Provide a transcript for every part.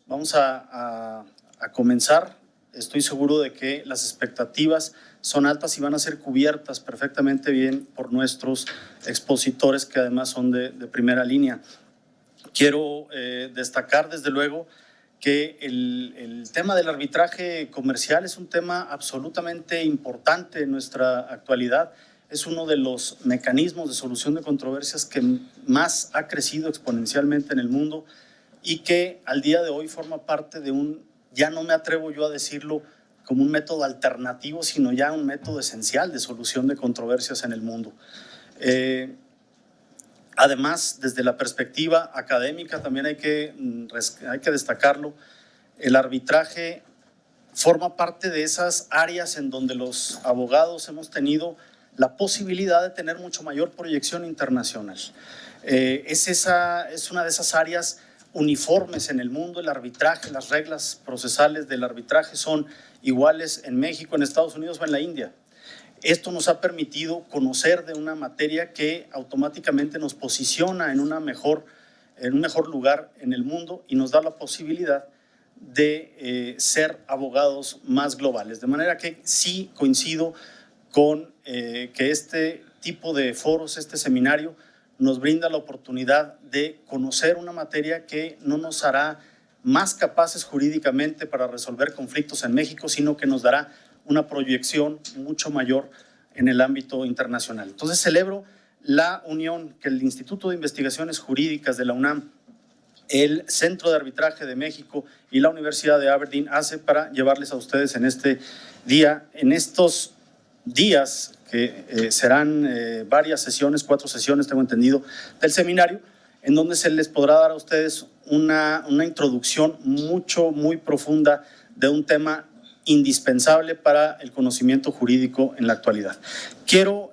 Vamos a comenzar. Estoy seguro de que las expectativas son altas y van a ser cubiertas perfectamente bien por nuestros expositores, que además son de primera línea. Quiero destacar desde luego que el tema del arbitraje comercial es un tema absolutamente importante en nuestra actualidad. Es uno de los mecanismos de solución de controversias que más ha crecido exponencialmente en el mundo y que al día de hoy forma parte de ya no me atrevo yo a decirlo como un método alternativo, sino ya un método esencial de solución de controversias en el mundo. Además, desde la perspectiva académica también hay que destacarlo, el arbitraje forma parte de esas áreas en donde los abogados hemos tenido la posibilidad de tener mucho mayor proyección internacional. Es una de esas áreas uniformes en el mundo. El arbitraje, las reglas procesales del arbitraje son iguales en México, en Estados Unidos o en la India. Esto nos ha permitido conocer de una materia que automáticamente nos posiciona en un mejor lugar en el mundo y nos da la posibilidad de ser abogados más globales. De manera que sí coincido con que este tipo de foros, este seminario, nos brinda la oportunidad de conocer una materia que no nos hará más capaces jurídicamente para resolver conflictos en México, sino que nos dará una proyección mucho mayor en el ámbito internacional. Entonces celebro la unión que el Instituto de Investigaciones Jurídicas de la UNAM, el Centro de Arbitraje de México y la Universidad de Aberdeen hace para llevarles a ustedes en este día, en estos días que serán varias sesiones, 4 sesiones, tengo entendido, del seminario, en donde se les podrá dar a ustedes una introducción muy profunda de un tema indispensable para el conocimiento jurídico en la actualidad. Quiero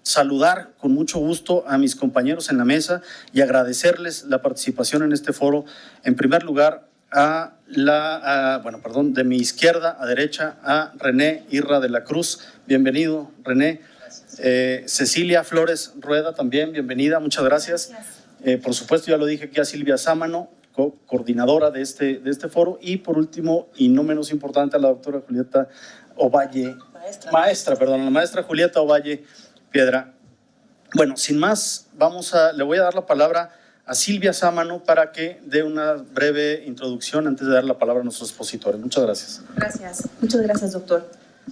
saludar con mucho gusto a mis compañeros en la mesa y agradecerles la participación en este foro. En primer lugar, de mi izquierda a derecha, a René Irra de la Cruz. Bienvenido, René. Cecilia Flores Rueda también, bienvenida, muchas gracias. Por supuesto, ya lo dije aquí, a Silvia Sámano, coordinadora de este foro. Y por último, y no menos importante, a la doctora Julieta Ovalle, la maestra Julieta Ovalle Piedra. Bueno, sin más, le voy a dar la palabra a Silvia Sámano para que dé una breve introducción antes de dar la palabra a nuestros expositores. Muchas gracias. Gracias, muchas gracias, doctor.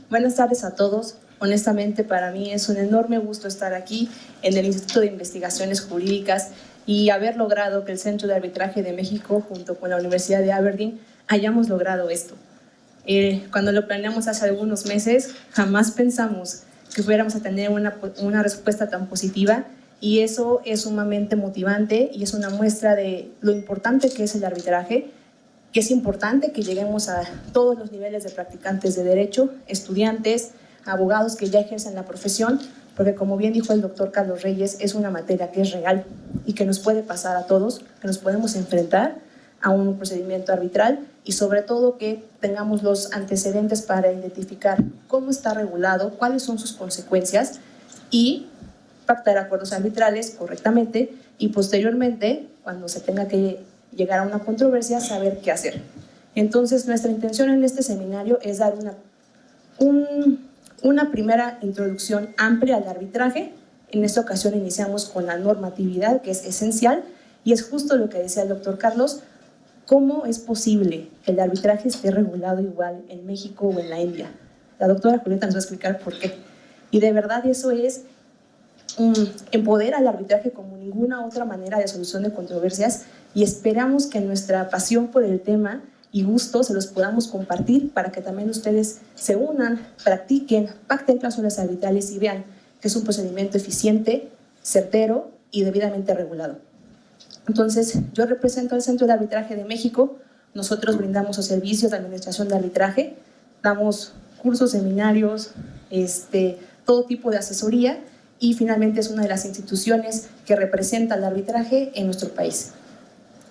Buenas tardes a todos. Honestamente, para mí es un enorme gusto estar aquí en el Instituto de Investigaciones Jurídicas y haber logrado que el Centro de Arbitraje de México, junto con la Universidad de Aberdeen, hayamos logrado esto. Cuando lo planeamos hace algunos meses, jamás pensamos que fuéramos a tener una respuesta tan positiva, y eso es sumamente motivante y es una muestra de lo importante que es el arbitraje, que es importante que lleguemos a todos los niveles de practicantes de derecho, estudiantes, abogados que ya ejercen la profesión, porque como bien dijo el doctor Carlos Reyes, es una materia que es real y que nos puede pasar a todos, que nos podemos enfrentar a un procedimiento arbitral y sobre todo que tengamos los antecedentes para identificar cómo está regulado, cuáles son sus consecuencias y pactar acuerdos arbitrales correctamente y posteriormente, cuando se tenga que llegar a una controversia, saber qué hacer. Entonces, nuestra intención en este seminario es dar una primera introducción amplia al arbitraje. En esta ocasión iniciamos con la normatividad, que es esencial, y es justo lo que decía el doctor Carlos: ¿cómo es posible que el arbitraje esté regulado igual en México o en la India? La doctora Julieta nos va a explicar por qué. Y de verdad eso es empodera al arbitraje como ninguna otra manera de solución de controversias, y esperamos que nuestra pasión por el tema y gusto se los podamos compartir para que también ustedes se unan, practiquen, pacten cláusulas arbitrales y vean que es un procedimiento eficiente, certero y debidamente regulado. Entonces, yo represento al Centro de Arbitraje de México. Nosotros brindamos los servicios de administración de arbitraje, damos cursos, seminarios, todo tipo de asesoría, y finalmente es una de las instituciones que representa el arbitraje en nuestro país.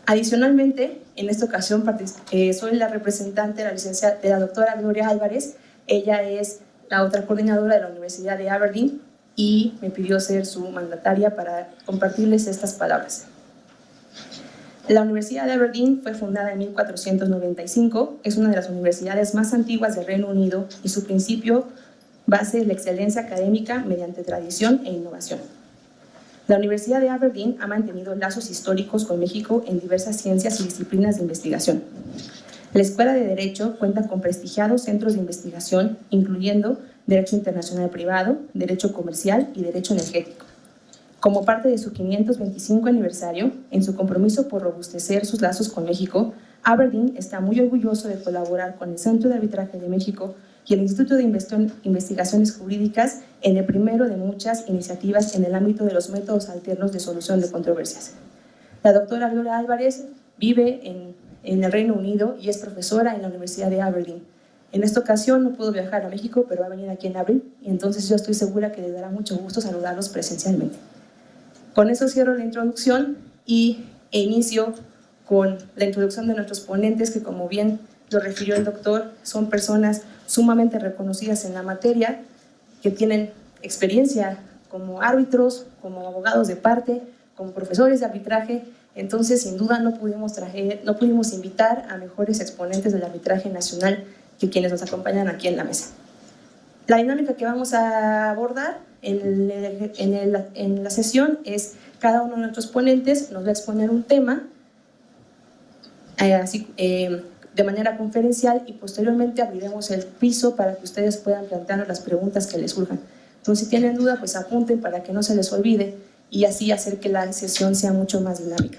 Adicionalmente, en esta ocasión soy la representante de la doctora Gloria Álvarez. Ella es la otra coordinadora de la Universidad de Aberdeen y me pidió ser su mandataria para compartirles estas palabras. La Universidad de Aberdeen fue fundada en 1495, es una de las universidades más antiguas del Reino Unido y su principio base es la excelencia académica mediante tradición e innovación. La Universidad de Aberdeen ha mantenido lazos históricos con México en diversas ciencias y disciplinas de investigación. La Escuela de Derecho cuenta con prestigiados centros de investigación, incluyendo Derecho Internacional Privado, Derecho Comercial y Derecho Energético. Como parte de su 525 aniversario, en su compromiso por robustecer sus lazos con México, Aberdeen está muy orgulloso de colaborar con el Centro de Arbitraje de México y el Instituto de Investigaciones Jurídicas en el primero de muchas iniciativas en el ámbito de los métodos alternos de solución de controversias. La doctora Gloria Álvarez vive en el Reino Unido y es profesora en la Universidad de Aberdeen. En esta ocasión no pudo viajar a México, pero va a venir aquí en abril, y entonces yo estoy segura que le dará mucho gusto saludarlos presencialmente. Con eso cierro la introducción e inicio con la introducción de nuestros ponentes, que como bien lo refirió el doctor, son personas sumamente reconocidas en la materia, que tienen experiencia como árbitros, como abogados de parte, como profesores de arbitraje. Entonces, sin duda, no pudimos invitar a mejores exponentes del arbitraje nacional que quienes nos acompañan aquí en la mesa. La dinámica que vamos a abordar en la sesión es: cada uno de nuestros ponentes nos va a exponer un tema de manera conferencial, y posteriormente abriremos el piso para que ustedes puedan plantearnos las preguntas que les surjan. Entonces, si tienen duda, pues apunten para que no se les olvide y así hacer que la sesión sea mucho más dinámica.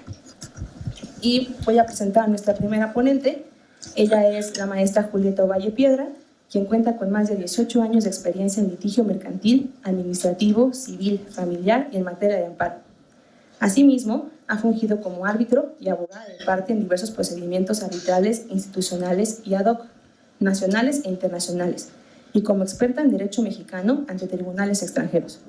Y voy a presentar a nuestra primera ponente. Ella es la maestra Julieta Ovalle Piedra, quien cuenta con más de 18 años de experiencia en litigio mercantil, administrativo, civil, familiar y en materia de amparo. Asimismo, ha fungido como árbitro y abogada de parte en diversos procedimientos arbitrales, institucionales y ad hoc, nacionales e internacionales, y como experta en derecho mexicano ante tribunales extranjeros.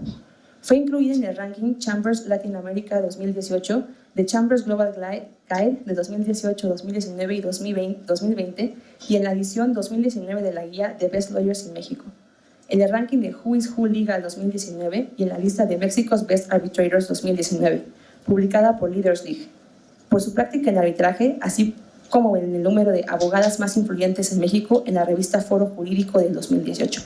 Fue incluida en el ranking Chambers Latin America 2018, de Chambers Global Guide de 2018, 2019 y 2020, y en la edición 2019 de la guía de Best Lawyers in México, en el ranking de Who is Who Legal 2019 y en la lista de Mexico's Best Arbitrators 2019, publicada por Leaders League. Por su práctica en arbitraje, así como en el número de abogadas más influyentes en México en la revista Foro Jurídico del 2018.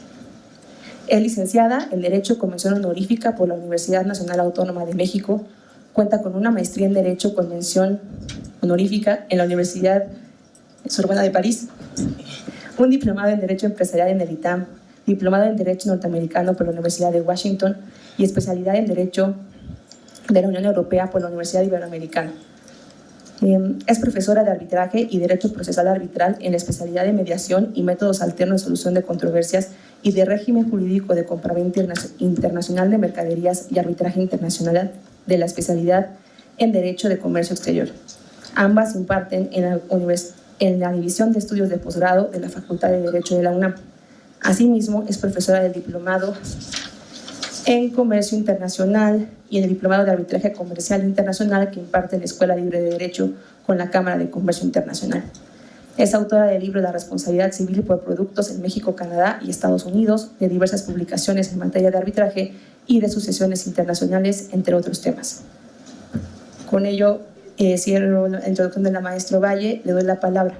Es licenciada en Derecho con mención honorífica por la Universidad Nacional Autónoma de México. Cuenta con una maestría en Derecho con mención honorífica en la Universidad Sorbona de París, un diplomado en Derecho Empresarial en el ITAM, diplomado en Derecho Norteamericano por la Universidad de Washington y especialidad en Derecho de la Unión Europea por la Universidad Iberoamericana. Es profesora de arbitraje y Derecho Procesal Arbitral en la especialidad de Mediación y Métodos Alternos de Solución de Controversias y de Régimen Jurídico de Compraventa Internacional de Mercaderías y Arbitraje Internacional de la especialidad en Derecho de Comercio Exterior. Ambas imparten en la División de Estudios de Posgrado de la Facultad de Derecho de la UNAM. Asimismo, es profesora del Diplomado en Comercio Internacional y en el Diplomado de Arbitraje Comercial Internacional que imparte la Escuela Libre de Derecho con la Cámara de Comercio Internacional. Es autora del libro La responsabilidad civil por productos en México, Canadá y Estados Unidos, de diversas publicaciones en materia de arbitraje y de sucesiones internacionales, entre otros temas. Con ello, cierro la introducción de la maestra Ovalle. Le doy la palabra.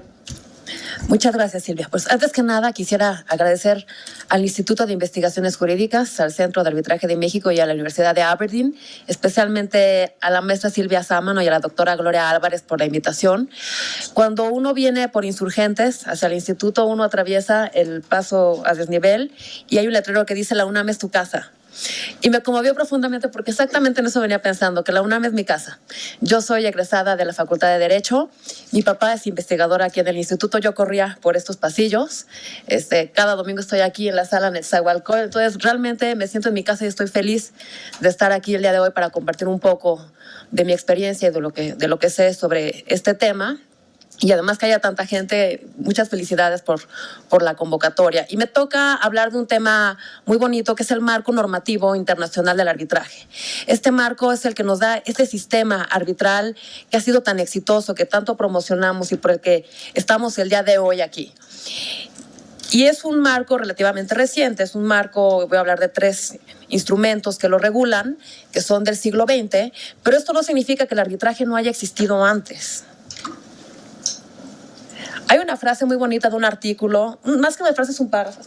Muchas gracias, Silvia. Pues antes que nada quisiera agradecer al Instituto de Investigaciones Jurídicas, al Centro de Arbitraje de México y a la Universidad de Aberdeen, especialmente a la maestra Silvia Sámano y a la doctora Gloria Álvarez por la invitación. Cuando uno viene por Insurgentes hacia el instituto, uno atraviesa el paso a desnivel y hay un letrero que dice: la UNAM es tu casa. Y me conmovió profundamente porque exactamente en eso venía pensando, que la UNAM es mi casa. Yo soy egresada de la Facultad de Derecho, mi papá es investigador aquí en el instituto, yo corría por estos pasillos, cada domingo estoy aquí en la sala en el Zahualcóyotl, entonces realmente me siento en mi casa y estoy feliz de estar aquí el día de hoy para compartir un poco de mi experiencia y de lo que sé sobre este tema. y además que haya tanta gente, muchas felicidades por la convocatoria. Y me toca hablar de un tema muy bonito, que es el marco normativo internacional del arbitraje. Este marco es el que nos da este sistema arbitral que ha sido tan exitoso, que tanto promocionamos y por el que estamos el día de hoy aquí. Y es un marco relativamente reciente, es un marco, voy a hablar de 3 instrumentos que lo regulan, que son del siglo XX, pero esto no significa que el arbitraje no haya existido antes. Hay una frase muy bonita de un artículo, más que una frase es un párrafo,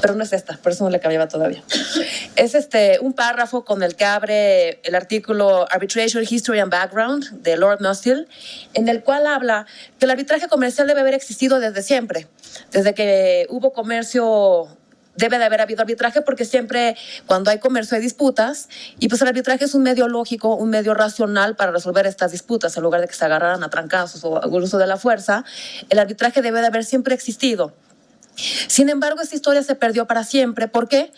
pero no es esta, por eso no le cambiaba todavía. Es un párrafo con el que abre el artículo Arbitration, History and Background de Lord Nussel, en el cual habla que el arbitraje comercial debe haber existido desde siempre, desde que hubo comercio. Debe de haber habido arbitraje porque siempre cuando hay comercio hay disputas y pues el arbitraje es un medio lógico, un medio racional para resolver estas disputas en lugar de que se agarraran a trancazos o al uso de la fuerza. El arbitraje debe de haber siempre existido. Sin embargo, esta historia se perdió para siempre. ¿Por qué?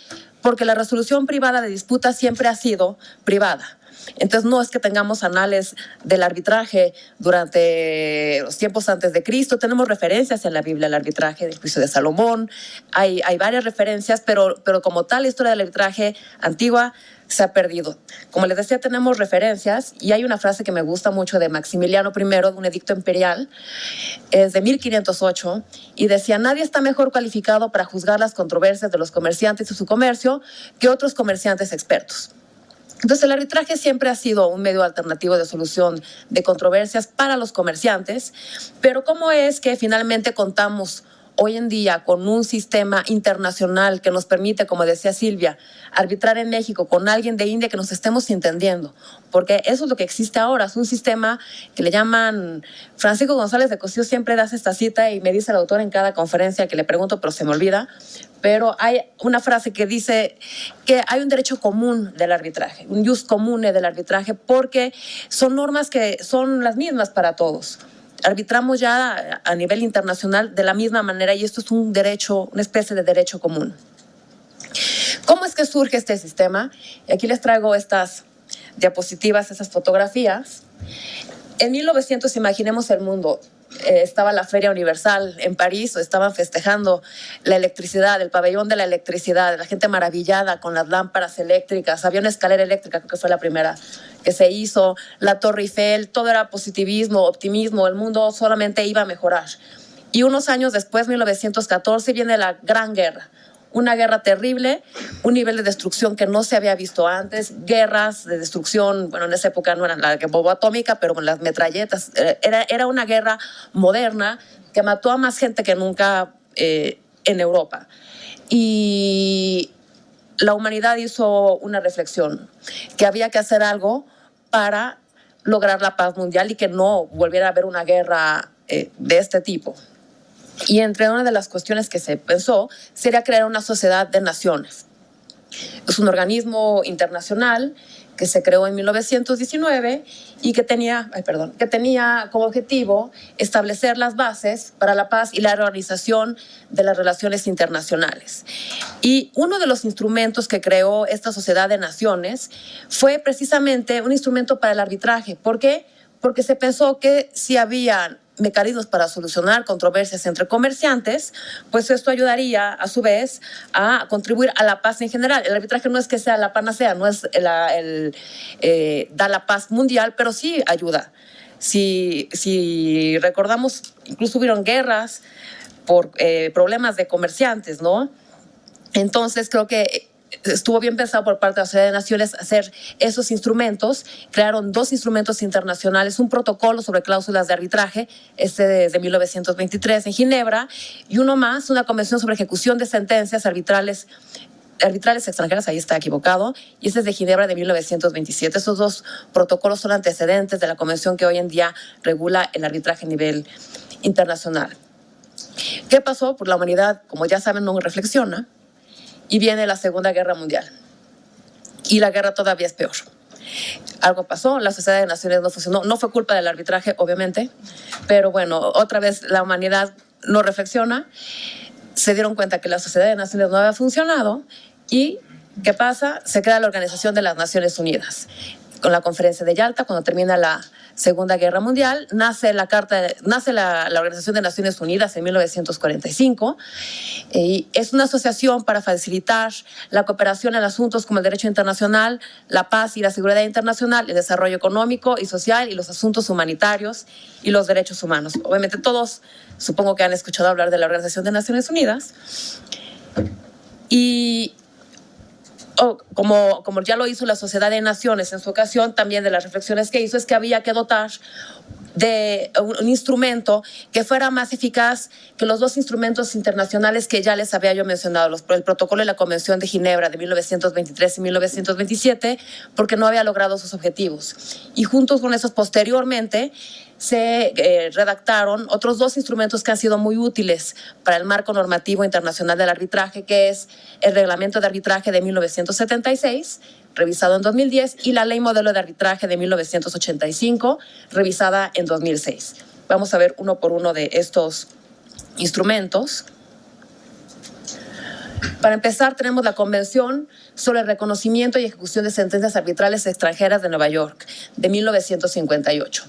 Porque la resolución privada de disputas siempre ha sido privada. Entonces no es que tengamos anales del arbitraje durante los tiempos antes de Cristo. Tenemos referencias en la Biblia al arbitraje, del juicio de Salomón. Hay varias referencias, pero como tal la historia del arbitraje antigua se ha perdido. Como les decía, tenemos referencias y hay una frase que me gusta mucho de Maximiliano I, de un edicto imperial, es de 1508, y decía: nadie está mejor cualificado para juzgar las controversias de los comerciantes y su comercio que otros comerciantes expertos. Entonces, el arbitraje siempre ha sido un medio alternativo de solución de controversias para los comerciantes, pero ¿cómo es que finalmente contamos hoy en día con un sistema internacional que nos permite, como decía Silvia, arbitrar en México con alguien de India que nos estemos entendiendo? Porque eso es lo que existe ahora, es un sistema que le llaman... Francisco González de Cosío siempre da esta cita y me dice el autor en cada conferencia que le pregunto, pero se me olvida, pero hay una frase que dice que hay un derecho común del arbitraje, un jus comune del arbitraje, porque son normas que son las mismas para todos. Arbitramos ya a nivel internacional de la misma manera y esto es un derecho, una especie de derecho común. ¿Cómo es que surge este sistema? Y aquí les traigo estas diapositivas, esas fotografías. En 1900, imaginemos el mundo. Estaba la Feria Universal en París, estaban festejando la electricidad, el pabellón de la electricidad, la gente maravillada con las lámparas eléctricas, había una escalera eléctrica, creo que fue la primera que se hizo, la Torre Eiffel, todo era positivismo, optimismo, el mundo solamente iba a mejorar. Y unos años después, 1914, viene la Gran Guerra. Una guerra terrible, un nivel de destrucción que no se había visto antes, guerras de destrucción, bueno, en esa época no eran la bomba atómica, pero con las metralletas, era una guerra moderna que mató a más gente que nunca en Europa. Y la humanidad hizo una reflexión, que había que hacer algo para lograr la paz mundial y que no volviera a haber una guerra de este tipo. Y entre una de las cuestiones que se pensó sería crear una sociedad de naciones. Es un organismo internacional que se creó en 1919 y que tenía como objetivo establecer las bases para la paz y la organización de las relaciones internacionales. Y uno de los instrumentos que creó esta sociedad de naciones fue precisamente un instrumento para el arbitraje. ¿Por qué? Porque se pensó que si había mecanismos para solucionar controversias entre comerciantes, pues esto ayudaría a su vez a contribuir a la paz en general. El arbitraje no es que sea la panacea, no es da la paz mundial, pero sí ayuda. Si recordamos, incluso hubieron guerras por problemas de comerciantes, ¿no? Entonces creo que estuvo bien pensado por parte de la Sociedad de Naciones hacer esos instrumentos. Crearon 2 instrumentos internacionales, un protocolo sobre cláusulas de arbitraje, desde 1923 en Ginebra, y uno más, una convención sobre ejecución de sentencias arbitrales extranjeras, ahí está equivocado, y ese es de Ginebra de 1927. Esos 2 protocolos son antecedentes de la convención que hoy en día regula el arbitraje a nivel internacional. ¿Qué pasó? Pues la humanidad, como ya saben, no reflexiona, y viene la Segunda Guerra Mundial. Y la guerra todavía es peor. Algo pasó, la Sociedad de Naciones no funcionó. No fue culpa del arbitraje, obviamente, pero bueno, otra vez la humanidad no reflexiona. Se dieron cuenta que la Sociedad de Naciones no había funcionado y ¿qué pasa? Se crea la Organización de las Naciones Unidas. Con la Conferencia de Yalta, cuando termina la Segunda Guerra Mundial, nace la Organización de Naciones Unidas en 1945 y es una asociación para facilitar la cooperación en asuntos como el derecho internacional, la paz y la seguridad internacional, el desarrollo económico y social y los asuntos humanitarios y los derechos humanos. Obviamente todos supongo que han escuchado hablar de la Organización de Naciones Unidas y como ya lo hizo la Sociedad de Naciones en su ocasión, también de las reflexiones que hizo es que había que dotar de un instrumento que fuera más eficaz que los dos instrumentos internacionales que ya les había yo mencionado, el Protocolo y la Convención de Ginebra de 1923 y 1927, porque no había logrado sus objetivos. Y juntos con esos, posteriormente, se redactaron otros dos instrumentos que han sido muy útiles para el marco normativo internacional del arbitraje, que es el Reglamento de Arbitraje de 1976, revisado en 2010, y la Ley Modelo de Arbitraje de 1985, revisada en 2006. Vamos a ver uno por uno de estos instrumentos. Para empezar, tenemos la Convención sobre el Reconocimiento y Ejecución de Sentencias Arbitrales Extranjeras de Nueva York, de 1958.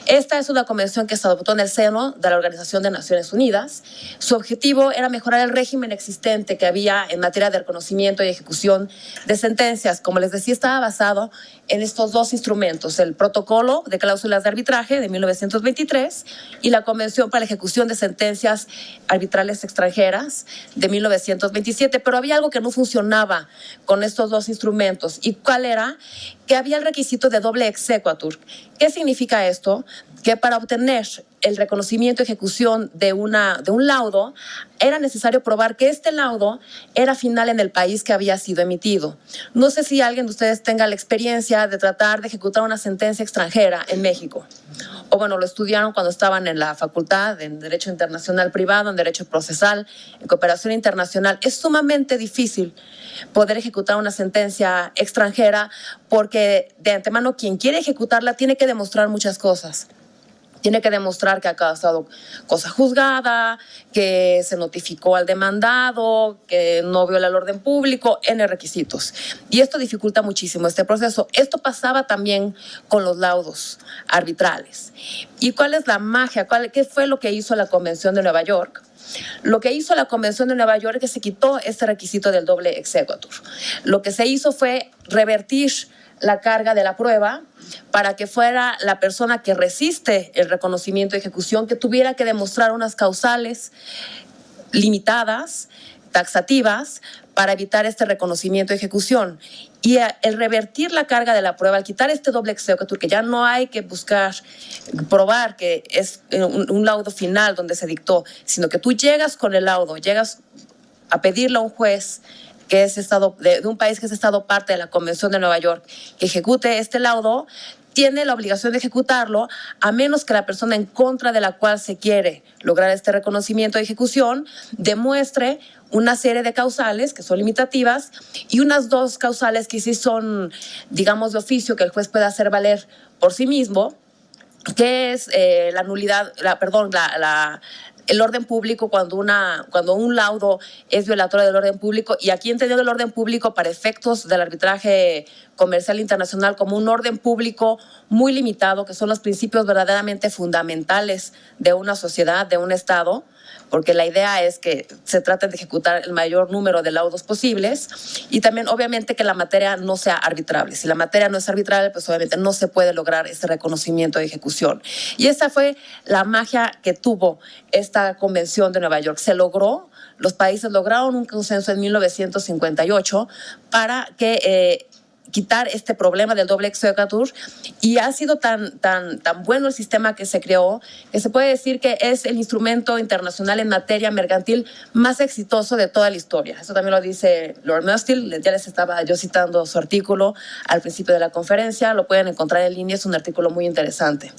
Esta es una convención que se adoptó en el seno de la Organización de Naciones Unidas. Su objetivo era mejorar el régimen existente que había en materia de reconocimiento y ejecución de sentencias. Como les decía, estaba basado en estos dos instrumentos, el Protocolo de Cláusulas de Arbitraje de 1923 y la Convención para la Ejecución de Sentencias Arbitrales Extranjeras de 1927. Pero había algo que no funcionaba con estos dos instrumentos. ¿Y cuál era? Que había el requisito de doble exequatur. ¿Qué significa esto? Que para obtener el reconocimiento y ejecución de un laudo, era necesario probar que este laudo era final en el país que había sido emitido. No sé si alguien de ustedes tenga la experiencia de tratar de ejecutar una sentencia extranjera en México. O bueno, lo estudiaron cuando estaban en la facultad en Derecho Internacional Privado, en Derecho Procesal, en Cooperación Internacional. Es sumamente difícil poder ejecutar una sentencia extranjera porque de antemano quien quiere ejecutarla tiene que demostrar muchas cosas. Tiene que demostrar que ha causado cosa juzgada, que se notificó al demandado, que no viola el orden público, N requisitos. Y esto dificulta muchísimo este proceso. Esto pasaba también con los laudos arbitrales. ¿Y cuál es la magia? ¿Qué fue lo que hizo la Convención de Nueva York? Lo que hizo la Convención de Nueva York es que se quitó este requisito del doble exequatur. Lo que se hizo fue revertir la carga de la prueba para que fuera la persona que resiste el reconocimiento y ejecución que tuviera que demostrar unas causales limitadas, taxativas, para evitar este reconocimiento y ejecución. Y el revertir la carga de la prueba, al quitar este doble exequatur, que ya no hay que buscar probar que es un laudo final donde se dictó, sino que tú llegas con el laudo, llegas a pedirle a un juez que es de un país que es estado parte de la Convención de Nueva York, que ejecute este laudo, tiene la obligación de ejecutarlo, a menos que la persona en contra de la cual se quiere lograr este reconocimiento y ejecución demuestre una serie de causales que son limitativas y unas dos causales que sí son, digamos, de oficio, que el juez puede hacer valer por sí mismo, que es la nulidad, el orden público cuando un laudo es violatorio del orden público, y aquí entendido el orden público para efectos del arbitraje comercial internacional como un orden público muy limitado, que son los principios verdaderamente fundamentales de una sociedad, de un Estado, porque la idea es que se trate de ejecutar el mayor número de laudos posibles y también obviamente que la materia no sea arbitrable. Si la materia no es arbitrable, pues obviamente no se puede lograr este reconocimiento y ejecución. Y esa fue la magia que tuvo esta Convención de Nueva York. Se logró, los países lograron un consenso en 1958 para que quitar este problema del doble exequatur, y ha sido tan bueno el sistema que se creó que se puede decir que es el instrumento internacional en materia mercantil más exitoso de toda la historia. Eso también lo dice Lord Mustill, ya les estaba yo citando su artículo al principio de la conferencia, lo pueden encontrar en línea, es un artículo muy interesante.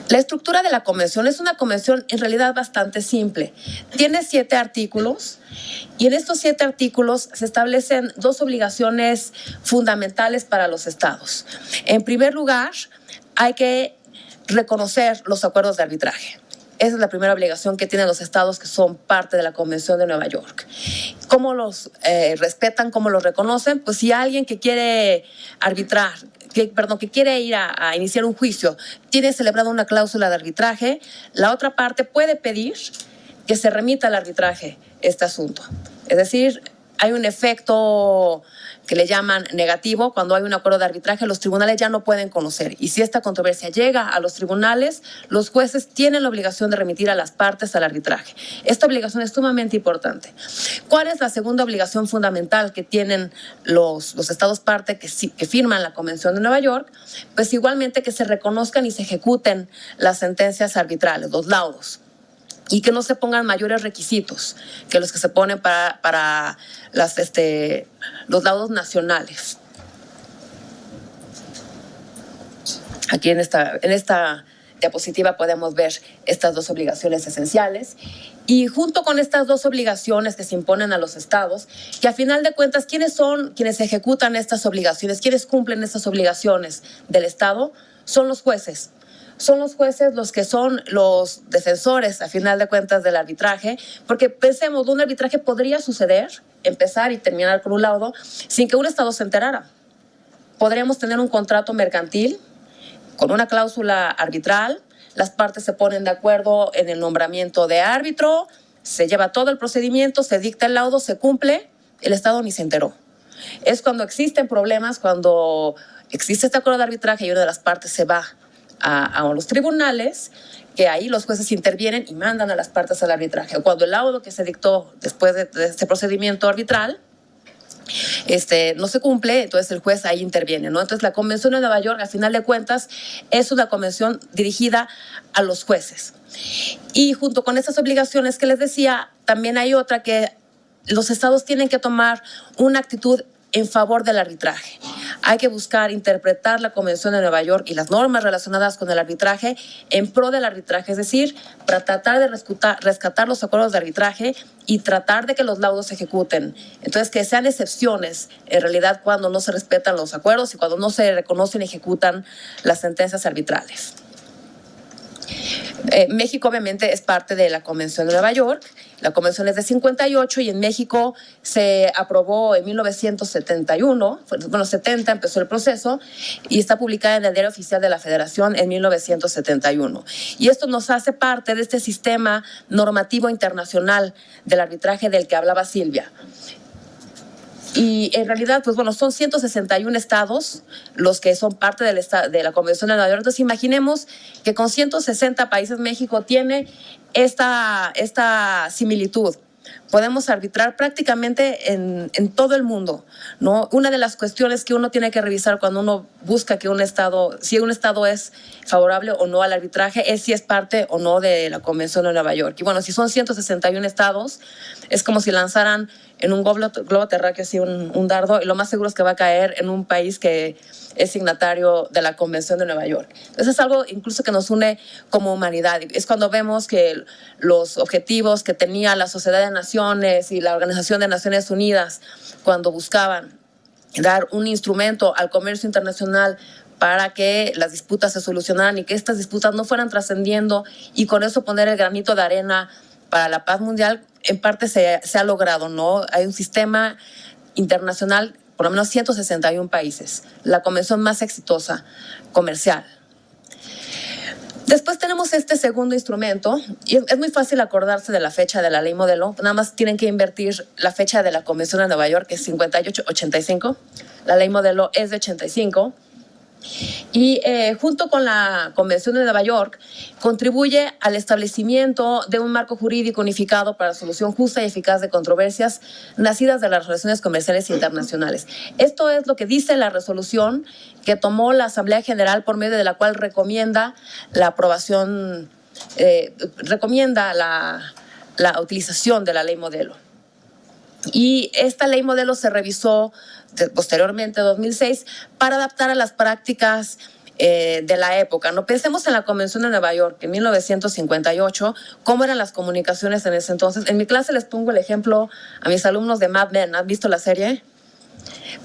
La estructura de la convención es una convención en realidad bastante simple. Tiene 7 artículos y en estos 7 artículos se establecen 2 obligaciones fundamentales para los estados. En primer lugar, hay que reconocer los acuerdos de arbitraje. Esa es la primera obligación que tienen los estados que son parte de la Convención de Nueva York. ¿Cómo los respetan? ¿Cómo los reconocen? Pues si alguien que quiere arbitrar, que quiere ir a iniciar un juicio tiene celebrado una cláusula de arbitraje, la otra parte puede pedir que se remita al arbitraje este asunto. Es decir, hay un efecto que le llaman negativo. Cuando hay un acuerdo de arbitraje, los tribunales ya no pueden conocer. Y si esta controversia llega a los tribunales, los jueces tienen la obligación de remitir a las partes al arbitraje. Esta obligación es sumamente importante. ¿Cuál es la segunda obligación fundamental que tienen los estados parte que firman la Convención de Nueva York? Pues igualmente que se reconozcan y se ejecuten las sentencias arbitrales, los laudos, y que no se pongan mayores requisitos que los que se ponen para los laudos nacionales. Aquí en esta diapositiva podemos ver estas dos obligaciones esenciales. Y junto con estas dos obligaciones que se imponen a los estados, que a final de cuentas, ¿quiénes son quienes ejecutan estas obligaciones? ¿Quiénes cumplen estas obligaciones del Estado? Son los jueces. Son los jueces los que son los defensores, a final de cuentas, del arbitraje, porque pensemos, un arbitraje podría suceder, empezar y terminar con un laudo, sin que un Estado se enterara. Podríamos tener un contrato mercantil con una cláusula arbitral, las partes se ponen de acuerdo en el nombramiento de árbitro, se lleva todo el procedimiento, se dicta el laudo, se cumple, el Estado ni se enteró. Es cuando existen problemas, cuando existe este acuerdo de arbitraje y una de las partes se va a los tribunales, que ahí los jueces intervienen y mandan a las partes al arbitraje. Cuando el laudo que se dictó después de este procedimiento arbitral no se cumple, entonces el juez ahí interviene, ¿no? Entonces la Convención de Nueva York, al final de cuentas, es una convención dirigida a los jueces. Y junto con esas obligaciones que les decía, también hay otra, que los estados tienen que tomar una actitud en favor del arbitraje. Hay que buscar interpretar la Convención de Nueva York y las normas relacionadas con el arbitraje en pro del arbitraje, es decir, para tratar de rescatar los acuerdos de arbitraje y tratar de que los laudos se ejecuten. Entonces, que sean excepciones, en realidad, cuando no se respetan los acuerdos y cuando no se reconocen y ejecutan las sentencias arbitrales. México obviamente es parte de la Convención de Nueva York. La convención es de 58 y en México se aprobó en 1971, bueno, 70 empezó el proceso y está publicada en el Diario Oficial de la Federación en 1971. Y esto nos hace parte de este sistema normativo internacional del arbitraje del que hablaba Silvia. Y en realidad, pues bueno, son 161 estados los que son parte de la Convención de Nueva York. Entonces, imaginemos que con 160 países México tiene esta similitud. Podemos arbitrar prácticamente en todo el mundo, ¿no? Una de las cuestiones que uno tiene que revisar cuando uno busca que si un estado es favorable o no al arbitraje, es si es parte o no de la Convención de Nueva York. Y bueno, si son 161 estados, es como si lanzaran en un globo terráqueo así un dardo, y lo más seguro es que va a caer en un país que es signatario de la Convención de Nueva York. Entonces es algo incluso que nos une como humanidad. Es cuando vemos que los objetivos que tenía la Sociedad de Naciones y la Organización de Naciones Unidas cuando buscaban dar un instrumento al comercio internacional para que las disputas se solucionaran y que estas disputas no fueran trascendiendo y con eso poner el granito de arena para la paz mundial, en parte se ha logrado, ¿no? Hay un sistema internacional, por lo menos 161 países, la convención más exitosa comercial. Después tenemos este segundo instrumento, y es muy fácil acordarse de la fecha de la ley modelo, nada más tienen que invertir la fecha de la Convención de Nueva York, que es 58-85, la ley modelo es de 85, y junto con la Convención de Nueva York contribuye al establecimiento de un marco jurídico unificado para la solución justa y eficaz de controversias nacidas de las relaciones comerciales internacionales. Esto es lo que dice la resolución que tomó la Asamblea General, por medio de la cual recomienda la aprobación, recomienda la utilización de la ley modelo. Y esta ley modelo se revisó posteriormente, en 2006, para adaptar a las prácticas de la época. No pensemos en la Convención de Nueva York, en 1958, cómo eran las comunicaciones en ese entonces. En mi clase les pongo el ejemplo a mis alumnos de Mad Men. ¿Han visto la serie?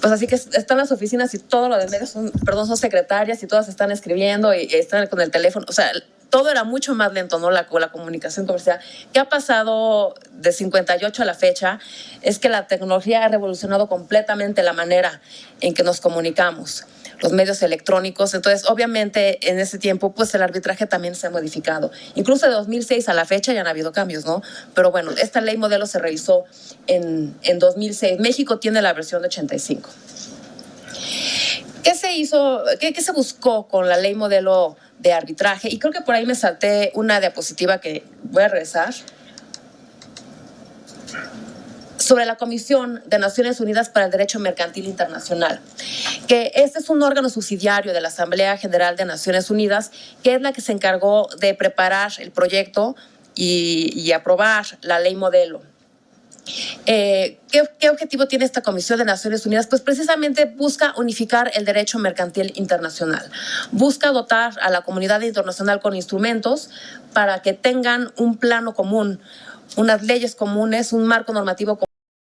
Pues así que están las oficinas y todo lo de medio son secretarias y todas están escribiendo y están con el teléfono. O sea, todo era mucho más lento, ¿no? La comunicación comercial. ¿Qué ha pasado de 58 a la fecha? Es que la tecnología ha revolucionado completamente la manera en que nos comunicamos. los medios electrónicos. Entonces, obviamente, en ese tiempo, pues el arbitraje también se ha modificado. Incluso de 2006 a la fecha ya han habido cambios, ¿no? Pero bueno, esta ley modelo se revisó en 2006. México tiene la versión de 85. ¿Qué se hizo, qué se buscó con la ley modelo de arbitraje? Y creo que por ahí me salté una diapositiva que voy a regresar. Sobre la Comisión de Naciones Unidas para el Derecho Mercantil Internacional, que este es un órgano subsidiario de la Asamblea General de Naciones Unidas, que es la que se encargó de preparar el proyecto y aprobar la ley modelo. ¿Qué objetivo tiene esta Comisión de Naciones Unidas? Pues precisamente busca unificar el derecho mercantil internacional, busca dotar a la comunidad internacional con instrumentos para que tengan un plano común, unas leyes comunes, un marco normativo común